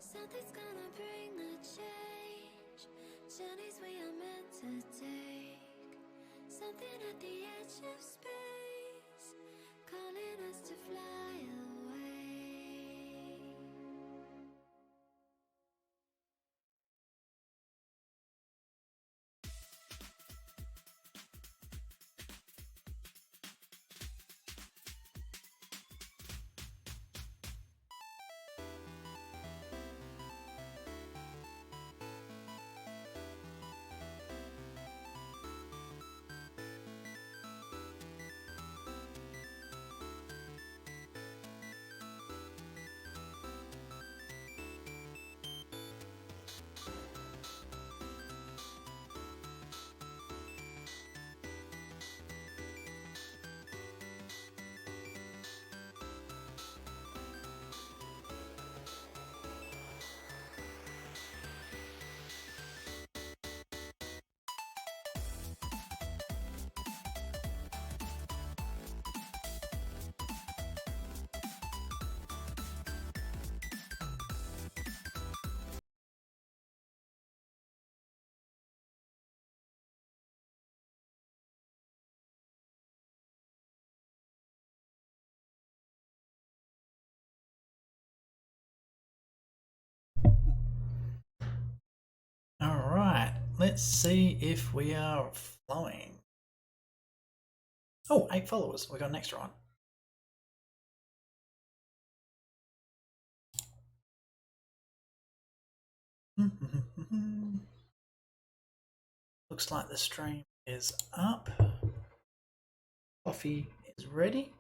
Something's gonna bring the change. Journeys we are meant to take. Something at the edge of space, calling us to fly away. All right, let's see if we are flowing. Oh, 8 followers. We got an extra one. Looks like the stream is up. Coffee is ready.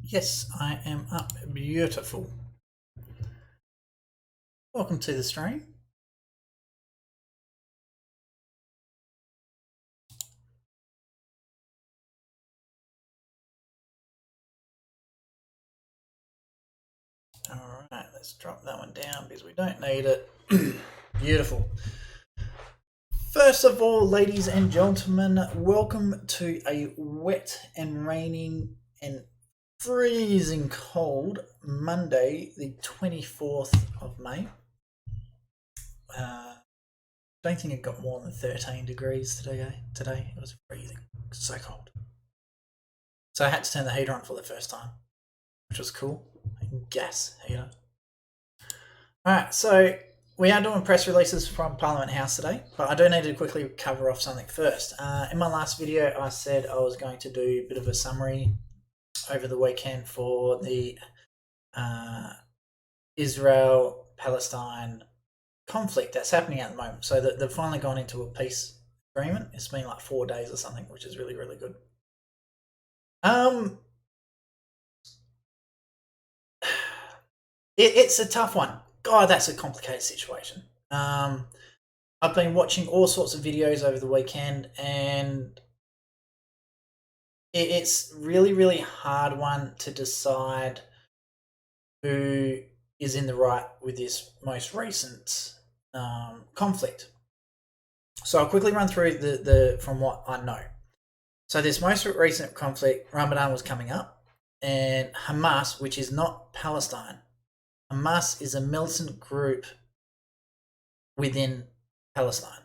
Yes, I am up. Beautiful. Welcome to the stream. All right, let's drop that one down because we don't need it. Beautiful. First of all, ladies and gentlemen, welcome to a wet and raining and freezing cold Monday, the 24th of May. Don't think it got more than 13 degrees today. It was freezing, so cold. So I had to turn the heater on for the first time, which was cool. Gas heater. All right, so we are doing press releases from Parliament House today, but I do need to quickly cover off something first. In my last video, I said I was going to do a bit of a summary over the weekend for the Israel-Palestine conflict that's happening at the moment. So that they've finally gone into a peace agreement. It's been like 4 days or something, which is really, really good. It's a tough one. God, that's a complicated situation. I've been watching all sorts of videos over the weekend, and it's really, really hard one to decide who is in the right with this most recent conflict. So I'll quickly run through the from what I know. So this most recent conflict, Ramadan was coming up, and Hamas, which is not Palestine, Hamas is a militant group within Palestine.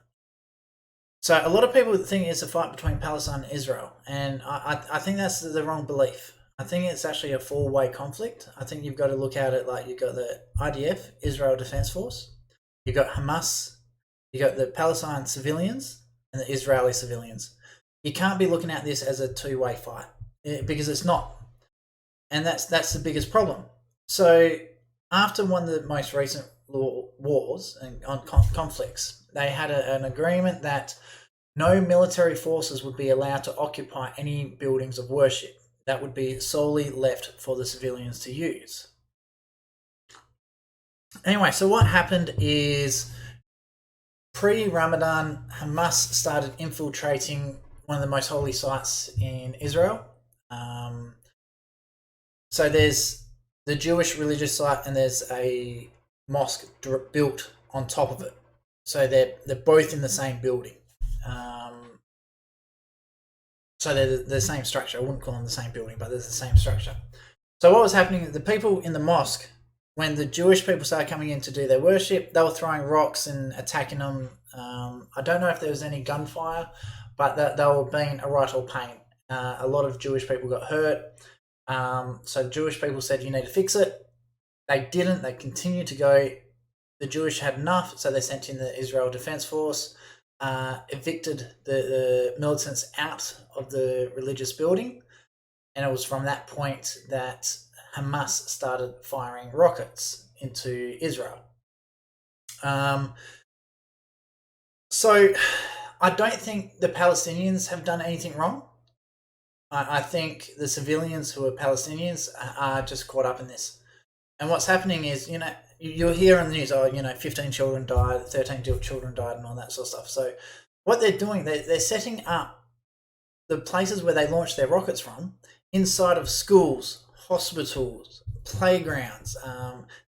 So a lot of people think it's a fight between Palestine and Israel, and I think that's the wrong belief. I think it's actually a four-way conflict. I think you've got to look at it like you've got the IDF, Israel Defense Force, you've got Hamas, you've got the Palestine civilians, and the Israeli civilians. You can't be looking at this as a two-way fight because it's not, and that's the biggest problem. So after one of the most recent wars and conflicts, they had an agreement that no military forces would be allowed to occupy any buildings of worship. That would be solely left for the civilians to use. Anyway, so what happened is pre-Ramadan, Hamas started infiltrating one of the most holy sites in Israel. So there's the Jewish religious site and there's a mosque built on top of it. So they're both in the same building. So they're the same structure. I wouldn't call them the same building, but they're the same structure. So what was happening, the people in the mosque, when the Jewish people started coming in to do their worship, they were throwing rocks and attacking them. I don't know if there was any gunfire, but they were being a right old pain. A lot of Jewish people got hurt. So Jewish people said, you need to fix it. They didn't. They continued to go. The Jewish had enough, so they sent in the Israel Defense Force, evicted the militants out of the religious building, and it was from that point that Hamas started firing rockets into Israel. So I don't think the Palestinians have done anything wrong. I think the civilians who are Palestinians are just caught up in this. And what's happening is, you'll hear on the news, 15 children died, 13 children died, and all that sort of stuff. So what they're doing, they're setting up the places where they launch their rockets from inside of schools, hospitals, playgrounds.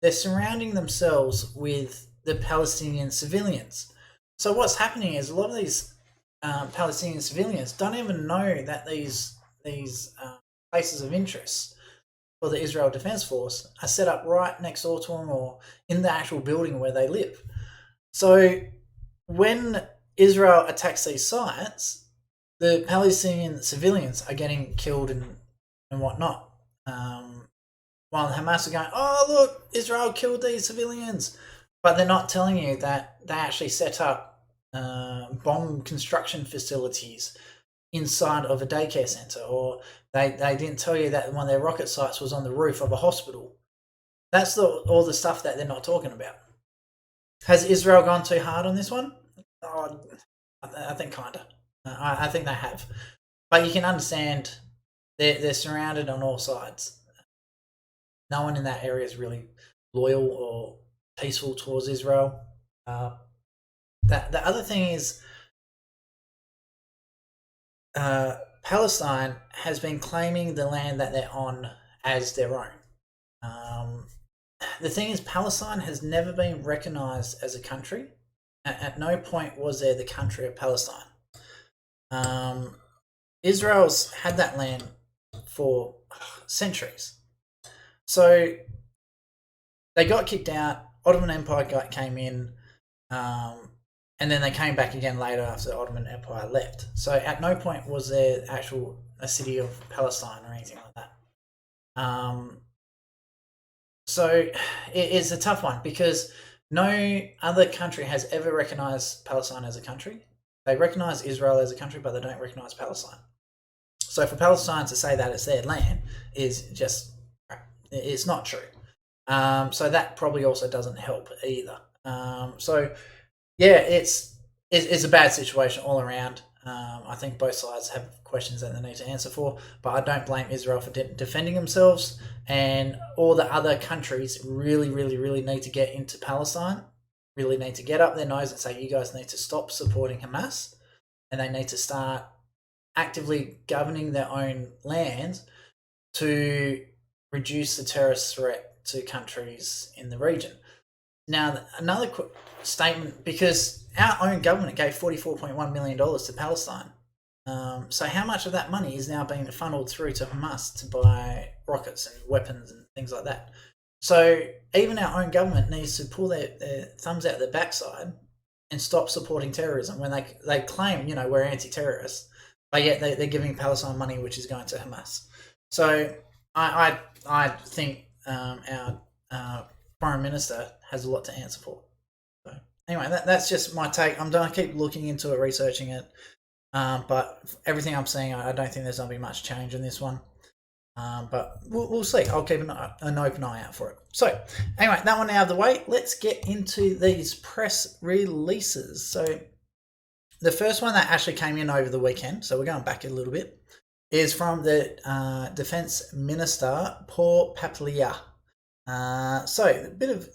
They're surrounding themselves with the Palestinian civilians. So what's happening is a lot of these Palestinian civilians don't even know that these places of interest for the Israel Defense Force are set up right next door to them or in the actual building where they live. So when Israel attacks these sites, the Palestinian civilians are getting killed and whatnot. While Hamas are going, oh, look, Israel killed these civilians. But they're not telling you that they actually set up bomb construction facilities inside of a daycare centre, or they didn't tell you that one of their rocket sites was on the roof of a hospital. That's all the stuff that they're not talking about. Has Israel gone too hard on this one? Oh, I think kind of. I think they have. But you can understand they're surrounded on all sides. No one in that area is really loyal or peaceful towards Israel. The other thing is Palestine has been claiming the land that they're on as their own. The thing is, Palestine has never been recognised as a country. At no point was there the country of Palestine. Israel's had that land for centuries. So they got kicked out. Ottoman Empire came in, and then they came back again later after the Ottoman Empire left. So at no point was there a city of Palestine or anything like that. So it's a tough one because no other country has ever recognised Palestine as a country. They recognise Israel as a country, but they don't recognise Palestine. So for Palestine to say that it's their land is just, it's not true. So that probably also doesn't help either. So yeah, it's a bad situation all around. I think both sides have questions that they need to answer for, but I don't blame Israel for defending themselves, and all the other countries really, really, really need to get into Palestine, really need to get up their nose and say, you guys need to stop supporting Hamas, and they need to start actively governing their own land to reduce the terrorist threat to countries in the region. Now, another statement, because our own government gave $44.1 million to Palestine. So how much of that money is now being funneled through to Hamas to buy rockets and weapons and things like that? So even our own government needs to pull their thumbs out their backside and stop supporting terrorism when they claim, we're anti-terrorists, but yet they're giving Palestine money which is going to Hamas. So I think our Prime Minister has a lot to answer for. So anyway, that's just my take. I'm going to keep looking into it, researching it. But everything I'm seeing, I don't think there's going to be much change in this one. But we'll see. I'll keep an open eye out for it. So anyway, that one out of the way. Let's get into these press releases. So the first one that actually came in over the weekend, so we're going back a little bit, is from the Defence Minister, Paul Papalia. So a bit of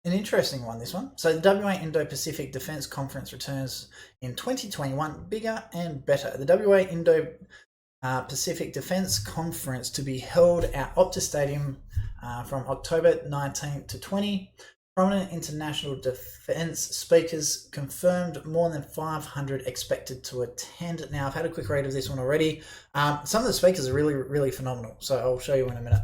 an interesting one, this one. So the WA Indo-Pacific Defence Conference returns in 2021, bigger and better. The WA Indo-Pacific Defence Conference to be held at Optus Stadium from October 19th to 20. Prominent international defence speakers confirmed, more than 500 expected to attend. Now, I've had a quick read of this one already. Some of the speakers are really, really phenomenal, so I'll show you in a minute.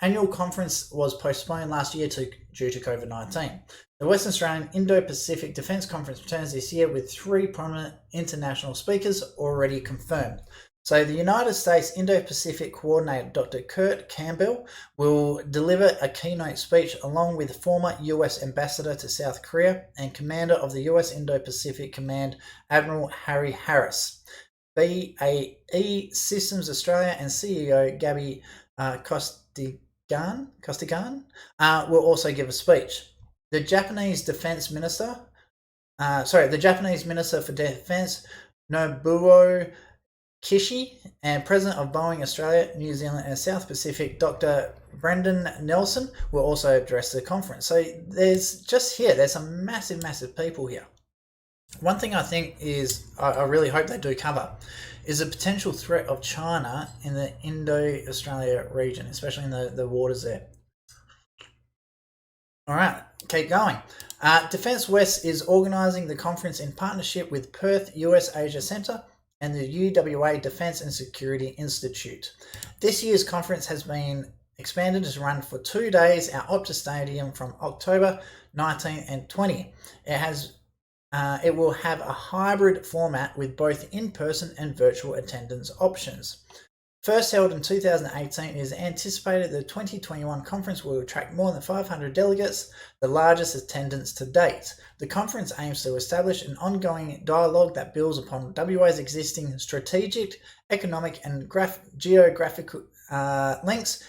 Annual conference was postponed last year due to COVID-19. The Western Australian Indo-Pacific Defence Conference returns this year with 3 prominent international speakers already confirmed. So the United States Indo-Pacific Coordinator, Dr. Kurt Campbell, will deliver a keynote speech along with former US Ambassador to South Korea and Commander of the US Indo-Pacific Command, Admiral Harry Harris. BAE Systems Australia and CEO Gabby Costigan will also give a speech. The Japanese Minister for Defence, Nobuo Kishi, and President of Boeing Australia, New Zealand and South Pacific, Dr. Brendan Nelson, will also address the conference. So there's some massive people here. One thing I think is, I really hope they do cover, is the potential threat of China in the Indo-Australia region, especially in the waters there. All right, keep going. Defence West is organising the conference in partnership with Perth US Asia Centre and the UWA Defence and Security Institute. This year's conference has been expanded to run for 2 days at Optus Stadium from October 19 and 20. It will have a hybrid format with both in-person and virtual attendance options. First held in 2018, it is anticipated the 2021 conference will attract more than 500 delegates, the largest attendance to date. The conference aims to establish an ongoing dialogue that builds upon WA's existing strategic, economic and geographical links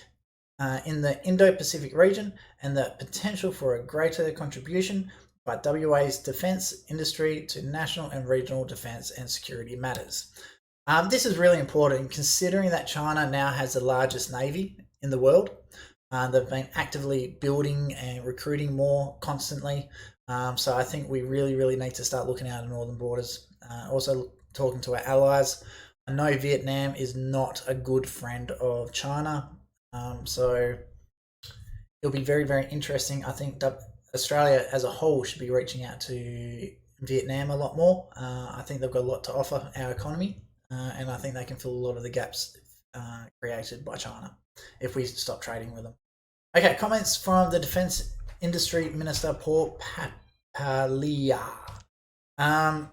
in the Indo-Pacific region and the potential for a greater contribution by WA's defence industry to national and regional defence and security matters. This is really important considering that China now has the largest navy in the world. They've been actively building and recruiting more constantly. So I think we really need to start looking at our northern borders. Also talking to our allies. I know Vietnam is not a good friend of China. So it'll be very interesting. I think Australia as a whole should be reaching out to Vietnam a lot more. I think they've got a lot to offer our economy. And I think they can fill a lot of the gaps created by China if we stop trading with them. Okay, comments from the Defence Industry Minister, Paul Papalia. As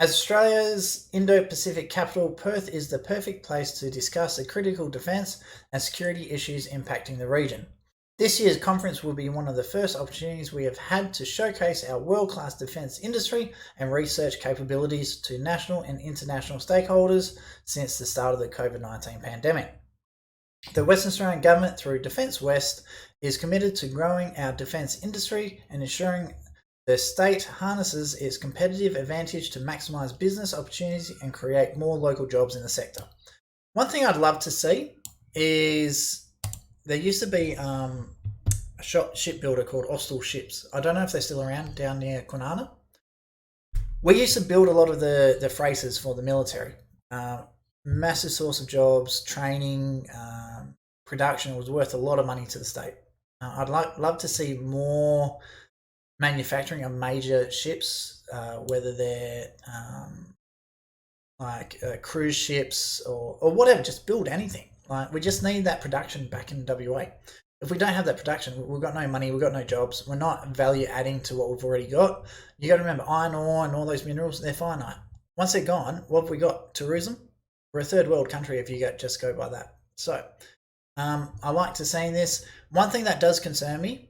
Australia's Indo-Pacific capital, Perth is the perfect place to discuss the critical defence and security issues impacting the region. This year's conference will be one of the first opportunities we have had to showcase our world-class defence industry and research capabilities to national and international stakeholders since the start of the COVID-19 pandemic. The Western Australian Government, through Defence West, is committed to growing our defence industry and ensuring the state harnesses its competitive advantage to maximise business opportunities and create more local jobs in the sector. One thing I'd love to see is, there used to be a shipbuilder called Austal Ships. I don't know if they're still around down near Kwinana. We used to build a lot of the freighters for the military. Massive source of jobs, training, production. It was worth a lot of money to the state. I'd love to see more manufacturing of major ships, whether they're cruise ships or whatever. Just build anything. We just need that production back in WA. If we don't have that production, we've got no money, we've got no jobs, we're not value adding to what we've already got. You got to remember, iron ore and all those minerals, they're finite. Once they're gone, what have we got? Tourism? we're a third world country if you just go by that. So I like to say this. One thing that does concern me,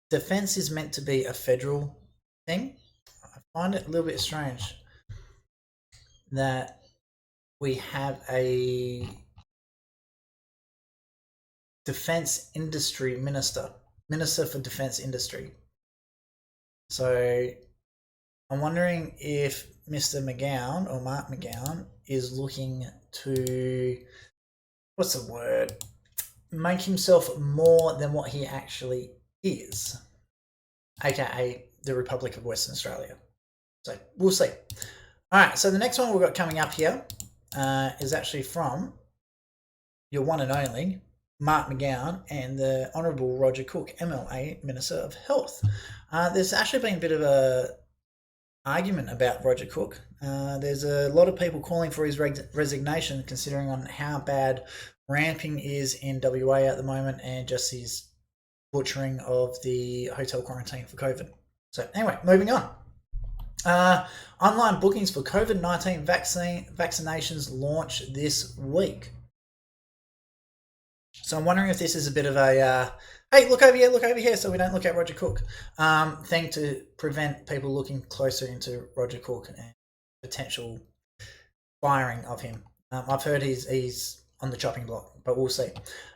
defence is meant to be a federal thing. I find it a little bit strange that we have a defence industry minister for defence industry. So I'm wondering if Mr. McGowan or Mark McGowan is looking to, what's the word, make himself more than what he actually is, aka the Republic of Western Australia. So we'll see. All right, so the next one we've got coming up here is actually from your one and only Mark McGowan and the Honourable Roger Cook, MLA, Minister of Health. There's actually been a bit of a argument about Roger Cook. There's a lot of people calling for his resignation, considering on how bad ramping is in WA at the moment and just his butchering of the hotel quarantine for COVID. So anyway, moving on. Online bookings for COVID-19 vaccinations launch this week. So I'm wondering if this is a bit of a, hey, look over here, so we don't look at Roger Cook thing to prevent people looking closer into Roger Cook and potential firing of him. I've heard he's on the chopping block, but we'll see.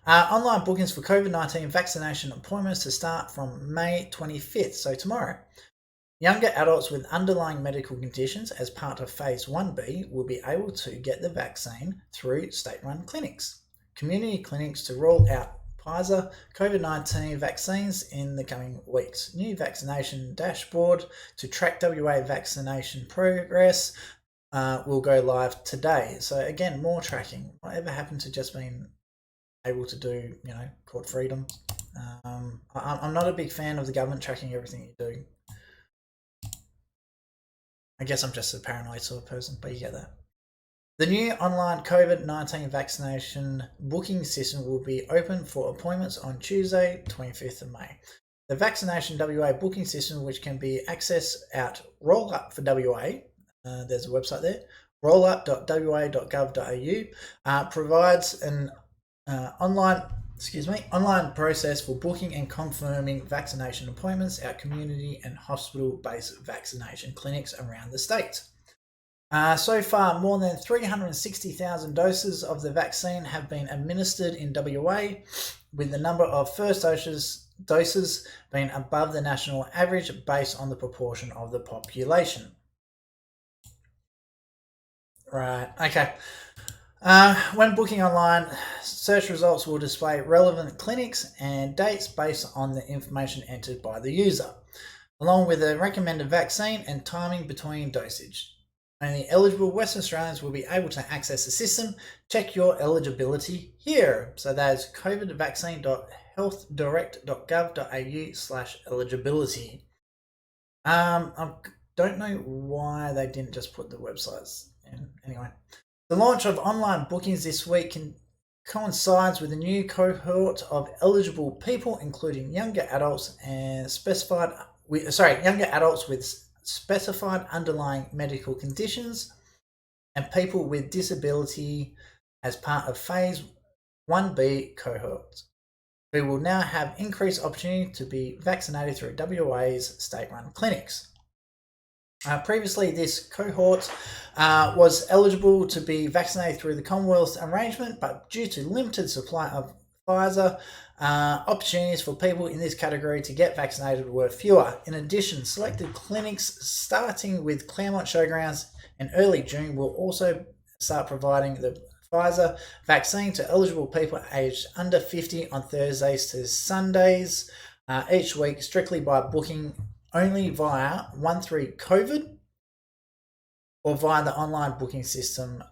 Online bookings for COVID-19 vaccination appointments to start from May 25th, so tomorrow. Younger adults with underlying medical conditions as part of Phase 1B will be able to get the vaccine through state-run clinics. Community clinics to roll out Pfizer COVID-19 vaccines in the coming weeks. New vaccination dashboard to track WA vaccination progress will go live today. So again, more tracking. Whatever happened to just being able to do, court freedom? I'm not a big fan of the government tracking everything you do. I guess I'm just a paranoid sort of person, but you get that. The new online COVID-19 vaccination booking system will be open for appointments on Tuesday, 25th of May. The Vaccination WA booking system, which can be accessed at RollUp for WA, there's a website there, rollup.wa.gov.au, provides an online process for booking and confirming vaccination appointments at community and hospital-based vaccination clinics around the state. So far, more than 360,000 doses of the vaccine have been administered in WA, with the number of first doses being above the national average based on the proportion of the population. Right, okay. When booking online, search results will display relevant clinics and dates based on the information entered by the user, along with a recommended vaccine and timing between dosage. Only eligible Western Australians will be able to access the system. Check your eligibility here. So that is covidvaccine.healthdirect.gov.au/eligibility. I don't know why they didn't just put the websites in. Anyway, the launch of online bookings this week coincides with a new cohort of eligible people, including younger adults with specified underlying medical conditions and people with disability as part of Phase 1B cohorts, who will now have increased opportunity to be vaccinated through WA's state-run clinics. Previously, this cohort was eligible to be vaccinated through the Commonwealth arrangement, but due to limited supply of Pfizer, opportunities for people in this category to get vaccinated were fewer. In addition, selected clinics starting with Claremont Showgrounds in early June will also start providing the Pfizer vaccine to eligible people aged under 50 on Thursdays to Sundays each week, strictly by booking only via 13COVID or via the online booking system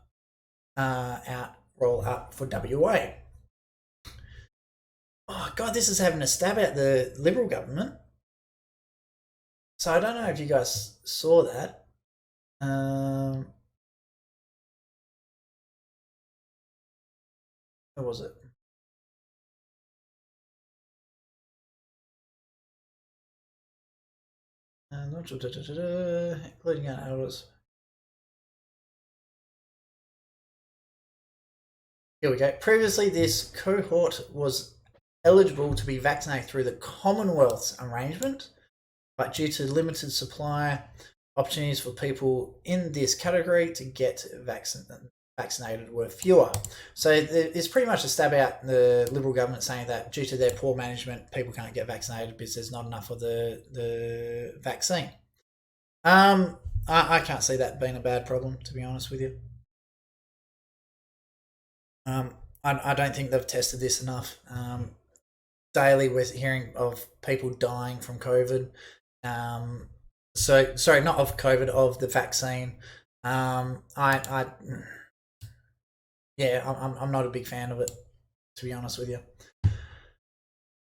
roll up for WA. Oh God, this is having a stab at the Liberal government. So I don't know if you guys saw that. Where was it? Including adults. Here we go. Previously, this cohort was eligible to be vaccinated through the Commonwealth's arrangement, but due to limited supply opportunities for people in this category to get vaccinated were fewer. So it's pretty much a stab out the Liberal government saying that due to their poor management, people can't get vaccinated because there's not enough of the vaccine. I can't see that being a bad problem, to be honest with you. I don't think they've tested this enough. Daily we're hearing of people dying from COVID. So sorry, not of COVID, of the vaccine. I'm not a big fan of it, to be honest with you.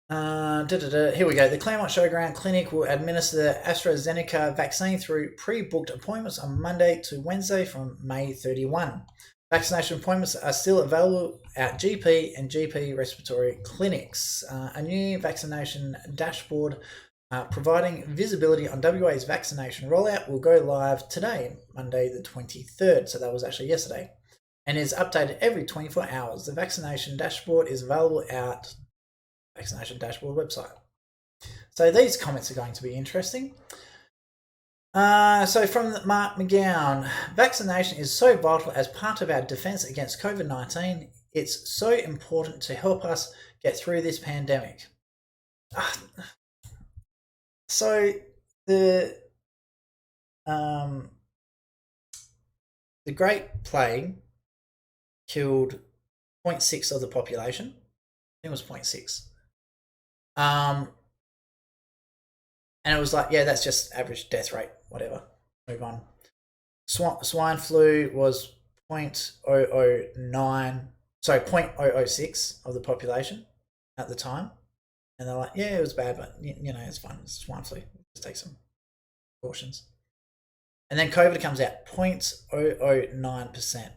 Here we go. The Claremont Showground Clinic will administer the AstraZeneca vaccine through pre-booked appointments on Monday to Wednesday from May 31. Vaccination appointments are still available at GP and GP respiratory clinics. A new vaccination dashboard providing visibility on WA's vaccination rollout will go live today, Monday the 23rd. So that was actually yesterday, and is updated every 24 hours. The vaccination dashboard is available at vaccination dashboard website. So these comments are going to be interesting. So from Mark McGowan, vaccination is so vital as part of our defence against COVID-19. It's so important to help us get through this pandemic. So the Great Plague killed 0.6 of the population. I think it was 0.6. And it was like, yeah, that's just average death rate, whatever. Move on. Swine flu was 0.006 of the population at the time. And they're like, yeah, it was bad, but, it's fine. It's swine flu. Just take some precautions. And then COVID comes out, 0.009%.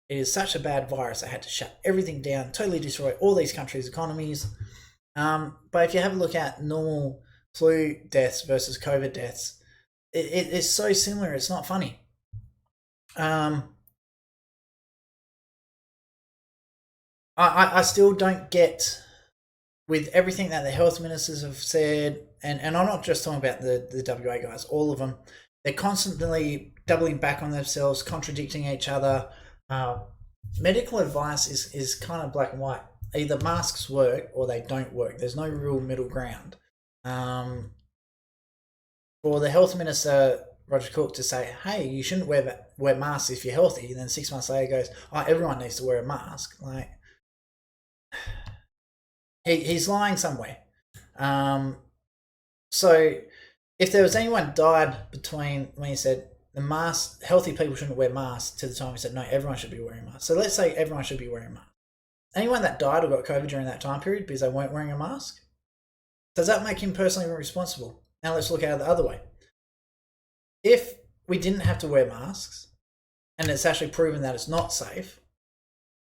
It is such a bad virus, they had to shut everything down, totally destroy all these countries' economies. But if you have a look at normal flu deaths versus COVID deaths, it is so similar, it's not funny. I still don't get, with everything that the health ministers have said, and I'm not just talking about the WA guys, all of them, they're constantly doubling back on themselves, contradicting each other. Medical advice is kind of black and white. Either masks work or they don't work. There's no real middle ground. For the health minister, Roger Cook, to say, hey, you shouldn't wear masks if you're healthy, and then 6 months later goes, oh, everyone needs to wear a mask. Like, he's lying somewhere. So if there was anyone died between when he said the mask, healthy people shouldn't wear masks, to the time he said, no, everyone should be wearing masks. So let's say everyone should be wearing masks. Anyone that died or got COVID during that time period because they weren't wearing a mask, does that make him personally responsible? Now let's look at it the other way. If we didn't have to wear masks, and it's actually proven that it's not safe,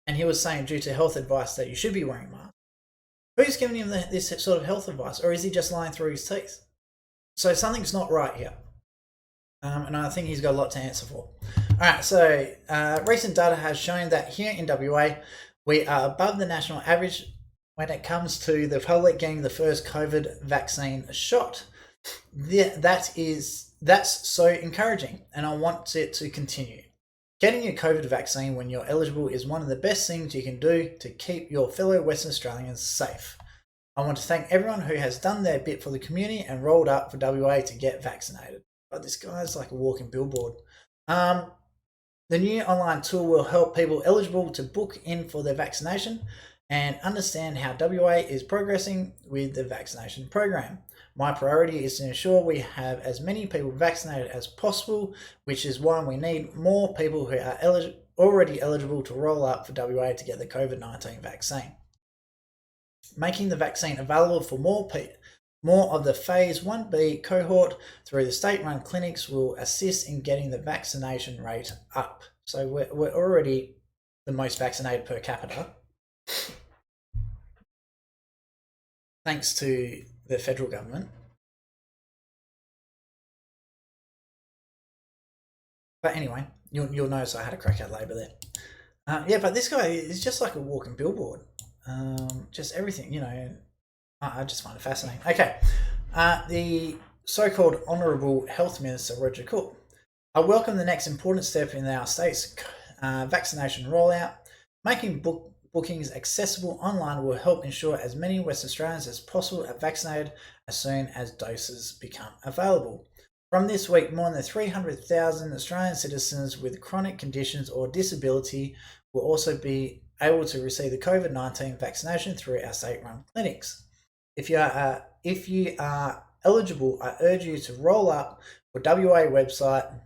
and he was saying due to health advice that you should be wearing masks, who's giving him this sort of health advice? Or is he just lying through his teeth? So something's not right here. And I think he's got a lot to answer for. All right, so recent data has shown that here in WA, we are above the national average when it comes to the public getting the first COVID vaccine shot. That's so encouraging, and I want it to continue. Getting a COVID vaccine when you're eligible is one of the best things you can do to keep your fellow Western Australians safe. I want to thank everyone who has done their bit for the community and rolled up for WA to get vaccinated. But this guy's like a walking billboard. The new online tool will help people eligible to book in for their vaccination and understand how WA is progressing with the vaccination program. My priority is to ensure we have as many people vaccinated as possible, which is why we need more people who are already eligible to roll up for WA to get the COVID-19 vaccine. Making the vaccine available for more of the Phase 1B cohort through the state-run clinics will assist in getting the vaccination rate up. So we're already the most vaccinated per capita, thanks to the federal government. But anyway, you'll notice I had a crack at Labor there. Yeah, but this guy is just like a walking billboard. Just everything, you know. I just find it fascinating. Okay, the so-called Honourable Health Minister Roger Cook. I welcome the next important step in our state's vaccination rollout. Making bookings accessible online will help ensure as many West Australians as possible are vaccinated as soon as doses become available. From this week, more than 300,000 Australian citizens with chronic conditions or disability will also be able to receive the COVID-19 vaccination through our state-run clinics. If you are eligible, I urge you to roll up for WA website.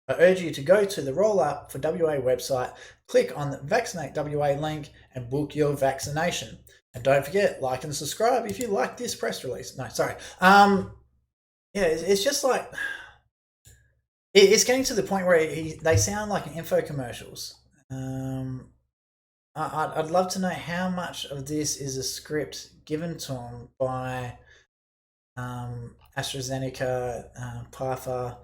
I urge you to go to the Roll Up for WA website, click on the Vaccinate WA link, and book your vaccination. And don't forget, like and subscribe if you like this press release. No, sorry. Yeah, it's just like it's getting to the point where they sound like info commercials. I'd love to know how much of this is a script given to them by AstraZeneca, Pfizer,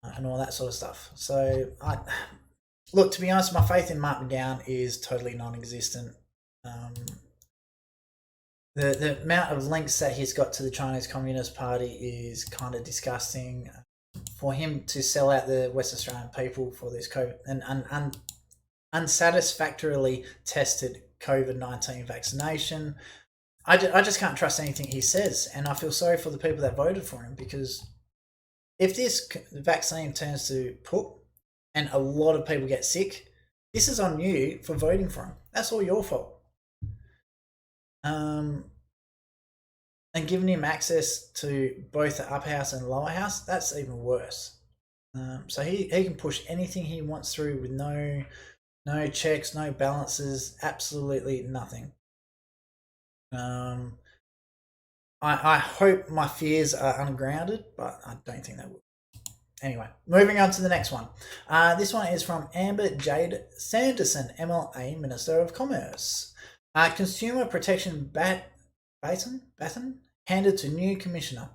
and all that sort of stuff. So, look, to be honest, my faith in Mark McGowan is totally non-existent. The amount of links that he's got to the Chinese Communist Party is kind of disgusting. For him to sell out the West Australian people for this COVID and unsatisfactorily tested COVID-19 vaccination, I just can't trust anything he says, and I feel sorry for the people that voted for him, because if this vaccine turns to poop and a lot of people get sick, this is on you for voting for him. That's all your fault. And giving him access to both the upper house and lower house, that's even worse. So he can push anything he wants through with no checks, no balances, absolutely nothing. I hope my fears are ungrounded, but I don't think they will. Anyway, moving on to the next one. This one is from Amber Jade Sanderson, MLA Minister of Commerce. Consumer Protection baton handed to new Commissioner.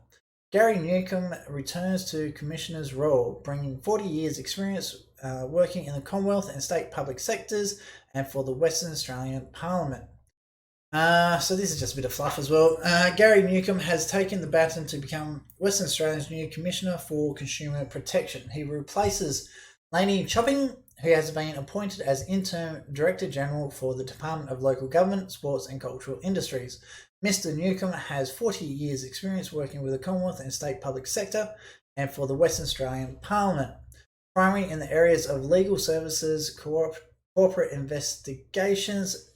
Gary Newcomb returns to Commissioner's role, bringing 40 years experience working in the Commonwealth and state public sectors and for the Western Australian Parliament. So this is just a bit of fluff as well. Gary Newcomb has taken the baton to become Western Australia's new Commissioner for Consumer Protection. He replaces Lainey Chopping, who has been appointed as Interim Director General for the Department of Local Government, Sports and Cultural Industries. Mr. Newcomb has 40 years experience working with the Commonwealth and state public sector and for the Western Australian Parliament, primarily in the areas of legal services, corporate investigations,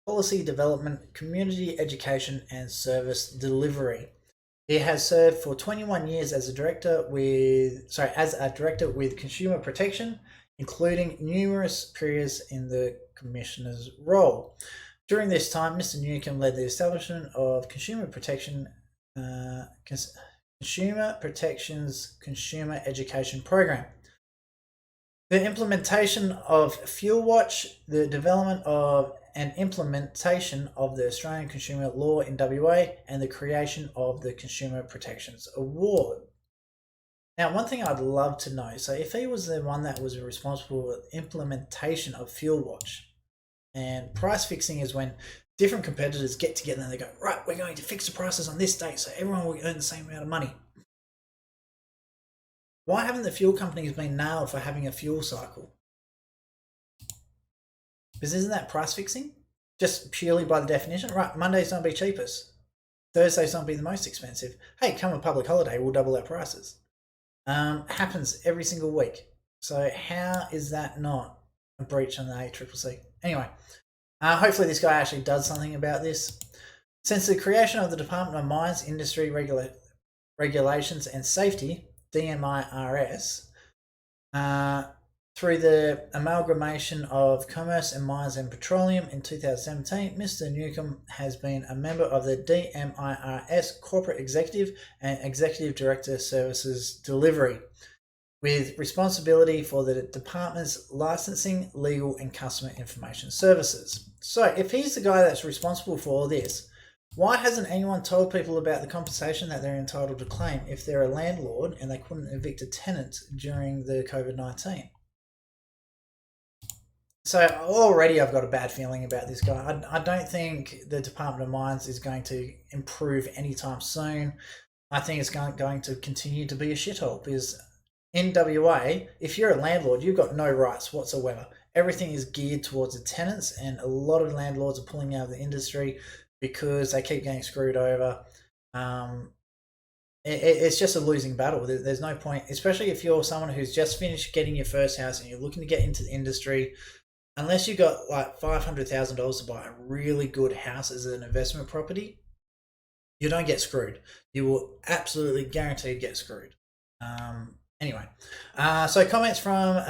policy development, community education, and service delivery. He has served for 21 years as a director with Consumer Protection, including numerous periods in the Commissioner's role. During this time, Mr. Newcomb led the establishment of Consumer Protection's Consumer Education Program, the implementation of Fuel Watch, the development of and implementation of the Australian Consumer Law in WA, and the creation of the Consumer Protections Award. Now, one thing I'd love to know, so if he was the one that was responsible for the implementation of Fuel Watch, and price fixing is when different competitors get together and they go, right, we're going to fix the prices on this date so everyone will earn the same amount of money. Why haven't the fuel companies been nailed for having a fuel cycle? Because isn't that price fixing? Just purely by the definition? Right, Monday's going to be cheapest. Thursday's going to be the most expensive. Hey, come a public holiday, we'll double our prices. Happens every single week. So how is that not a breach on the ACCC? Anyway, hopefully this guy actually does something about this. Since the creation of the Department of Mines, Industry Regulations and Safety, DMIRS, through the amalgamation of Commerce and Mines and Petroleum in 2017, Mr. Newcomb has been a member of the DMIRS Corporate Executive and Executive Director Services Delivery, with responsibility for the department's licensing, legal, and customer information services. So if he's the guy that's responsible for all this, why hasn't anyone told people about the compensation that they're entitled to claim if they're a landlord and they couldn't evict a tenant during the COVID-19? So already I've got a bad feeling about this guy. I don't think the Department of Mines is going to improve anytime soon. I think it's going to continue to be a shithole because in WA, if you're a landlord, you've got no rights whatsoever. Everything is geared towards the tenants, and a lot of landlords are pulling out of the industry because they keep getting screwed over. It's just a losing battle. There's no point, especially if you're someone who's just finished getting your first house and you're looking to get into the industry. Unless you got like $500,000 to buy a really good house as an investment property, you don't get screwed. You will absolutely guaranteed get screwed. Anyway, so comments from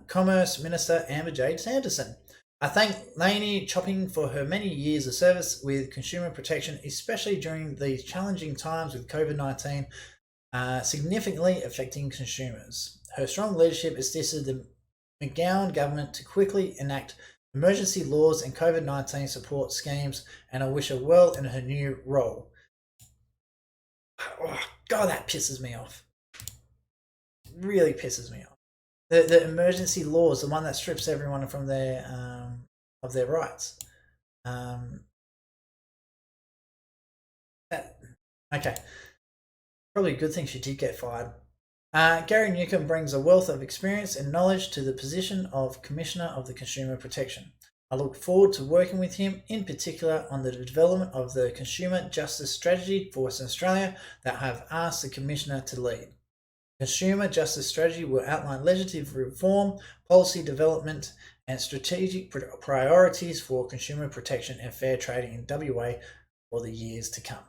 Commerce Minister Amber Jade Sanderson. I thank Lainey Chopping for her many years of service with consumer protection, especially during these challenging times with COVID-19 significantly affecting consumers. Her strong leadership assisted the McGowan government to quickly enact emergency laws and COVID-19 support schemes, and I wish her well in her new role. Oh, God, that pisses me off. It really pisses me off. The emergency laws, the one that strips everyone from their of their rights. Okay, probably a good thing she did get fired. Gary Newcombe brings a wealth of experience and knowledge to the position of Commissioner of the Consumer Protection. I look forward to working with him, in particular on the development of the Consumer Justice Strategy for Western Australia that I have asked the Commissioner to lead. Consumer Justice Strategy will outline legislative reform, policy development, and strategic priorities for consumer protection and fair trading in WA for the years to come.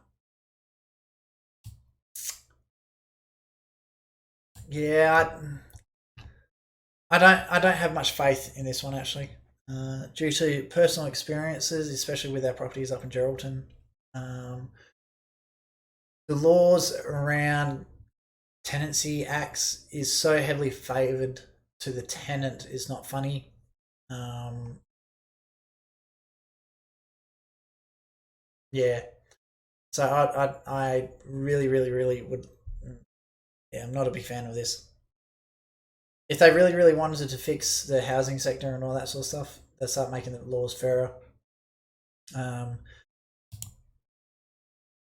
Yeah, I don't have much faith in this one actually, due to personal experiences, especially with our properties up in Geraldton. The laws around tenancy acts is so heavily favoured to the tenant is not funny. Yeah, so I really would. Yeah, I'm not a big fan of this. If they really wanted to fix the housing sector and all that sort of stuff, they start making the laws fairer.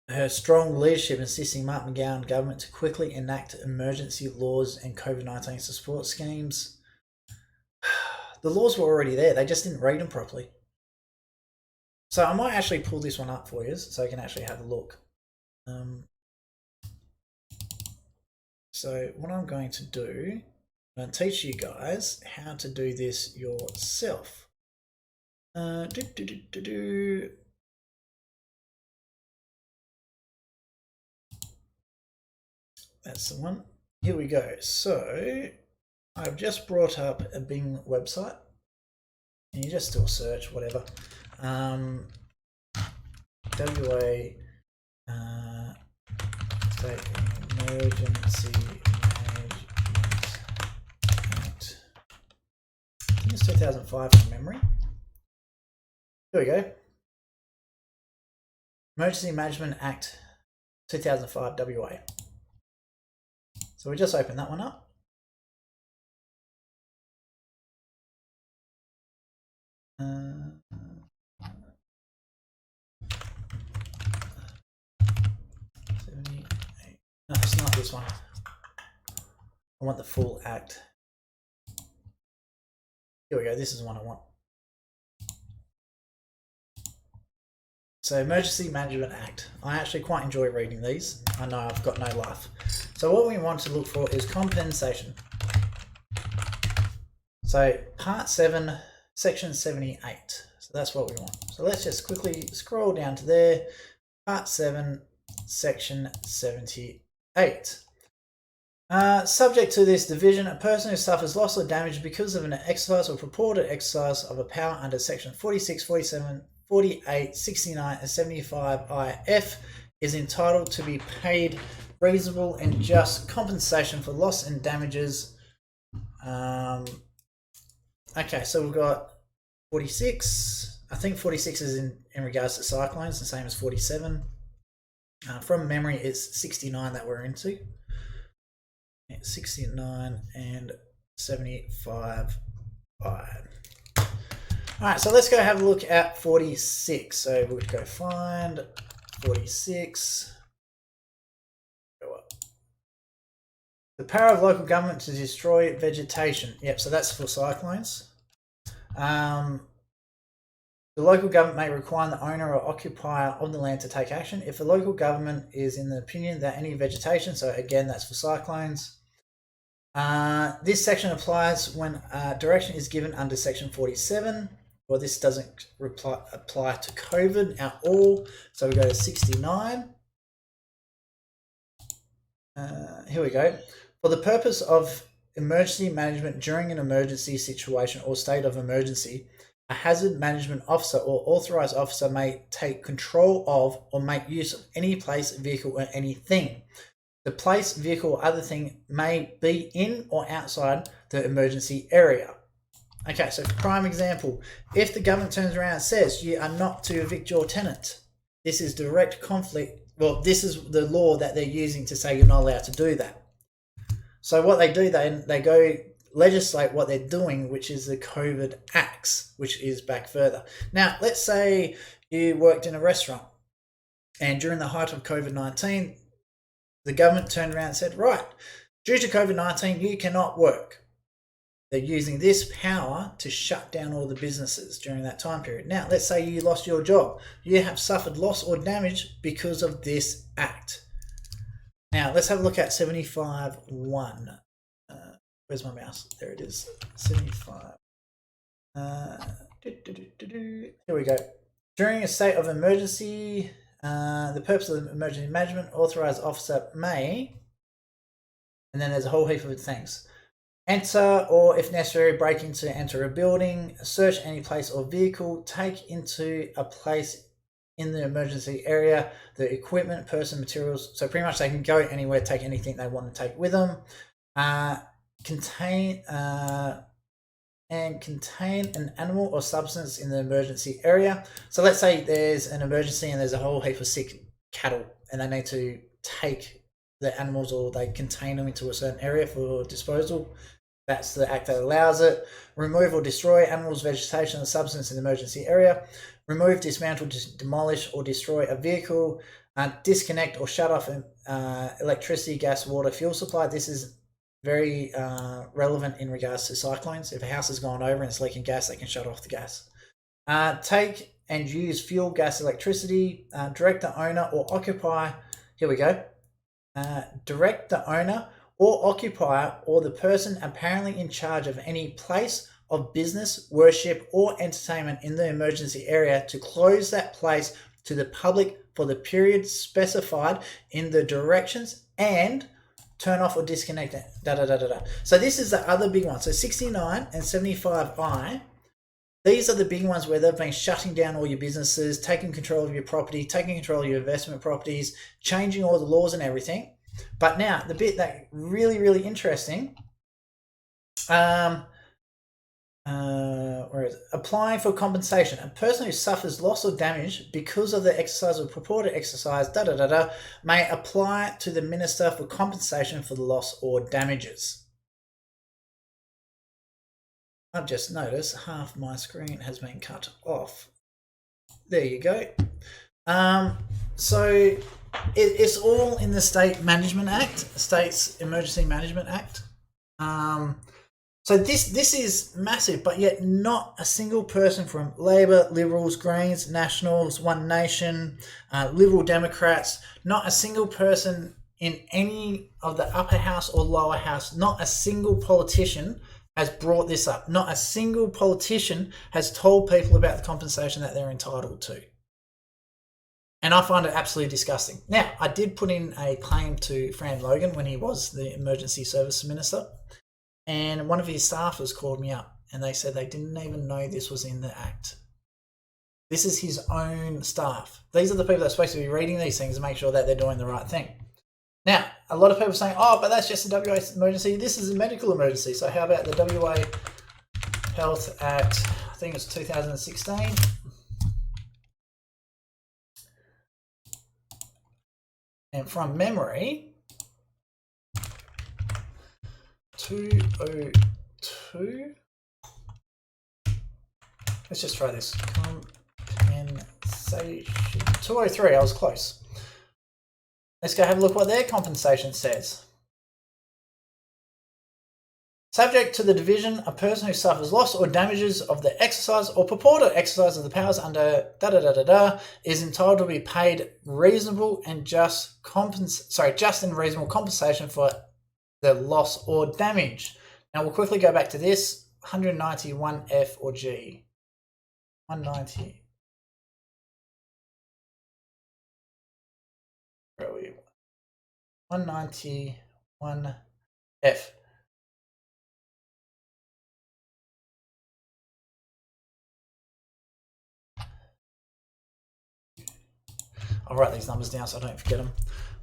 Her strong leadership assisting Mark McGowan government to quickly enact emergency laws and COVID-19 support schemes. The laws were already there, they just didn't read them properly. So I might actually pull this one up for you so you can actually have a look. So what I'm going to do, I'm going to teach you guys how to do this yourself. That's the one. Here we go. So I've just brought up a Bing website, and you just do a search, whatever. WA State Emergency Management Act. I think it's 2005 from memory. Here we go. Emergency Management Act 2005 WA. So we just open that one up. No, it's not this one. I want the full act. Here we go. This is the one I want. So Emergency Management Act. I actually quite enjoy reading these. I know I've got no life. So what we want to look for is compensation. So Part 7, Section 78. So that's what we want. So let's just quickly scroll down to there. Part 7, Section 78. Subject to this division, a person who suffers loss or damage because of an exercise or purported exercise of a power under Section 46, 47, 48, 69 and 75 IF is entitled to be paid reasonable and just compensation for loss and damages. Okay, so we've got 46. I think 46 is in regards to cyclones, the same as 47. From memory, it's 69 that we're into. 69 and 75 5. All right, so let's go have a look at 46. So we'll go find 46. Go up. The power of local government to destroy vegetation. Yep, so that's for cyclones. The local government may require the owner or occupier of the land to take action if the local government is in the opinion that any vegetation, so again, that's for cyclones. This section applies when direction is given under section 47. Well, this doesn't apply to COVID at all. So we go to 69. Here we go. For the purpose of emergency management during an emergency situation or state of emergency, a hazard management officer or authorized officer may take control of or make use of any place, vehicle, or anything. The place, vehicle, or other thing may be in or outside the emergency area. Okay, so prime example, if the government turns around and says you are not to evict your tenant, this is direct conflict. Well, this is the law that they're using to say you're not allowed to do that. So what they do, they go legislate what they're doing, which is the COVID Acts, which is back further. Now, let's say you worked in a restaurant and during the height of COVID-19, the government turned around and said, right, due to COVID-19, you cannot work. They're using this power to shut down all the businesses during that time period. Now, let's say you lost your job. You have suffered loss or damage because of this act. Now, let's have a look at 75.1. Where's my mouse? There it is. 75. Here we go. During a state of emergency, the purpose of the emergency management, authorized officer may, and then there's a whole heap of things. Enter or, if necessary, break into, enter a building, search any place or vehicle, take into a place in the emergency area, the equipment, person, materials. So pretty much they can go anywhere, take anything they want to take with them. Contain an animal or substance in the emergency area. So let's say there's an emergency and there's a whole heap of sick cattle and they need to take the animals or they contain them into a certain area for disposal. That's the act that allows it. Remove or destroy animals, vegetation, or substance in the emergency area. Remove, dismantle, demolish, or destroy a vehicle. Disconnect or shut off electricity, gas, water, fuel supply. This is very relevant in regards to cyclones. If a house has gone over and it's leaking gas, they can shut off the gas. Take and use fuel, gas, electricity. Direct the owner or occupier. Here we go. Direct the owner or occupier or the person apparently in charge of any place of business, worship, or entertainment in the emergency area to close that place to the public for the period specified in the directions and turn off or disconnect it. So this is the other big one. So 69 and 75I, these are the big ones where they've been shutting down all your businesses, taking control of your property, taking control of your investment properties, changing all the laws and everything. But now the bit that really, really interesting, where is it? Applying for compensation. A person who suffers loss or damage because of the exercise or purported exercise, may apply to the minister for compensation for the loss or damages. I've just noticed half my screen has been cut off. There you go. So it's all in the State Management Act, State's Emergency Management Act. So this is massive, but yet not a single person from Labor, Liberals, Greens, Nationals, One Nation, Liberal Democrats, not a single person in any of the upper house or lower house, not a single politician has brought this up. Not a single politician has told people about the compensation that they're entitled to. And I find it absolutely disgusting. Now, I did put in a claim to Fran Logan when he was the Emergency Service Minister. And one of his staffers called me up and they said they didn't even know this was in the Act. This is his own staff. These are the people that are supposed to be reading these things and make sure that they're doing the right thing. Now, a lot of people are saying, oh, but that's just a WA emergency. This is a medical emergency. So how about the WA Health Act, I think it's 2016. And from memory, 202. Let's just try this. Compensation 203. I was close. Let's go have a look what their compensation says. Subject to the division, a person who suffers loss or damages of the exercise or purported exercise of the powers under is entitled to be paid reasonable and just and reasonable compensation for the loss or damage. Now we'll quickly go back to this 191F or G. 190. Where are we? 191F. I'll write these numbers down so I don't forget them.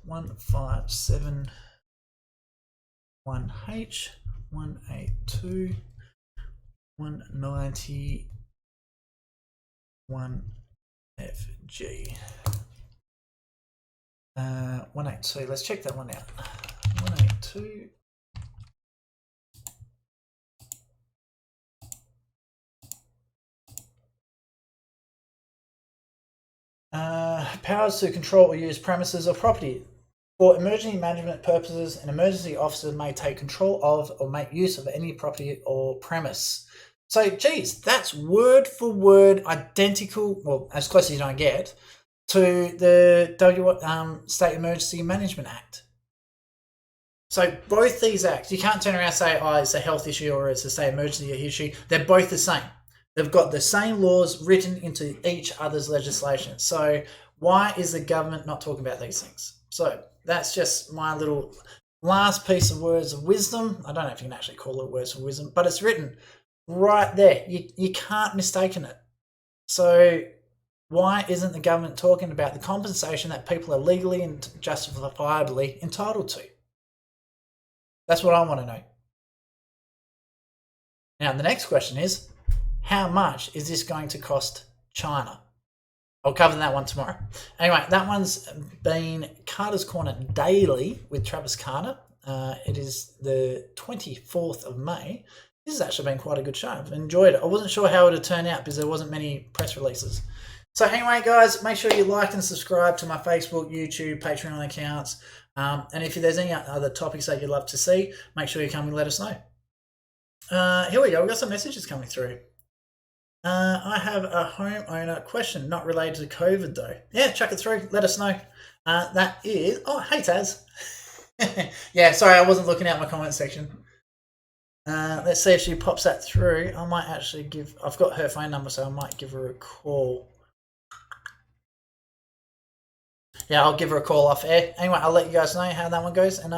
1571H, 182, 191FG. 182. Let's check that one out. 182. Powers to control or use premises or property. For emergency management purposes, an emergency officer may take control of or make use of any property or premise. So, geez, that's word for word identical, well, as close as you don't get, to the State Emergency Management Act. So both these acts, you can't turn around and say, oh, it's a health issue or it's a state emergency issue. They're both the same. They've got the same laws written into each other's legislation. So why is the government not talking about these things? So that's just my little last piece of words of wisdom. I don't know if you can actually call it words of wisdom, but it's written right there. You can't mistake it. So why isn't the government talking about the compensation that people are legally and justifiably entitled to? That's what I want to know. Now, the next question is, how much is this going to cost China? I'll cover that one tomorrow. Anyway, that one's been Carter's Corner Daily with Travis Carter. It is the 24th of May. This has actually been quite a good show. I've enjoyed it. I wasn't sure how it would turn out because there wasn't many press releases. So anyway, guys, make sure you like and subscribe to my Facebook, YouTube, Patreon accounts. And if there's any other topics that you'd love to see, make sure you come and let us know. Here we go. We've got some messages coming through. I have a homeowner question, not related to COVID though. Yeah, chuck it through. Let us know. That is... Oh, hey, Taz. Yeah, sorry, I wasn't looking at my comment section. Let's see if she pops that through. I might actually give... I've got her phone number, so I might give her a call. Yeah, I'll give her a call off air. Anyway, I'll let you guys know how that one goes, and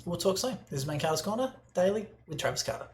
we'll talk soon. This has been Carter's Corner Daily with Travis Carter.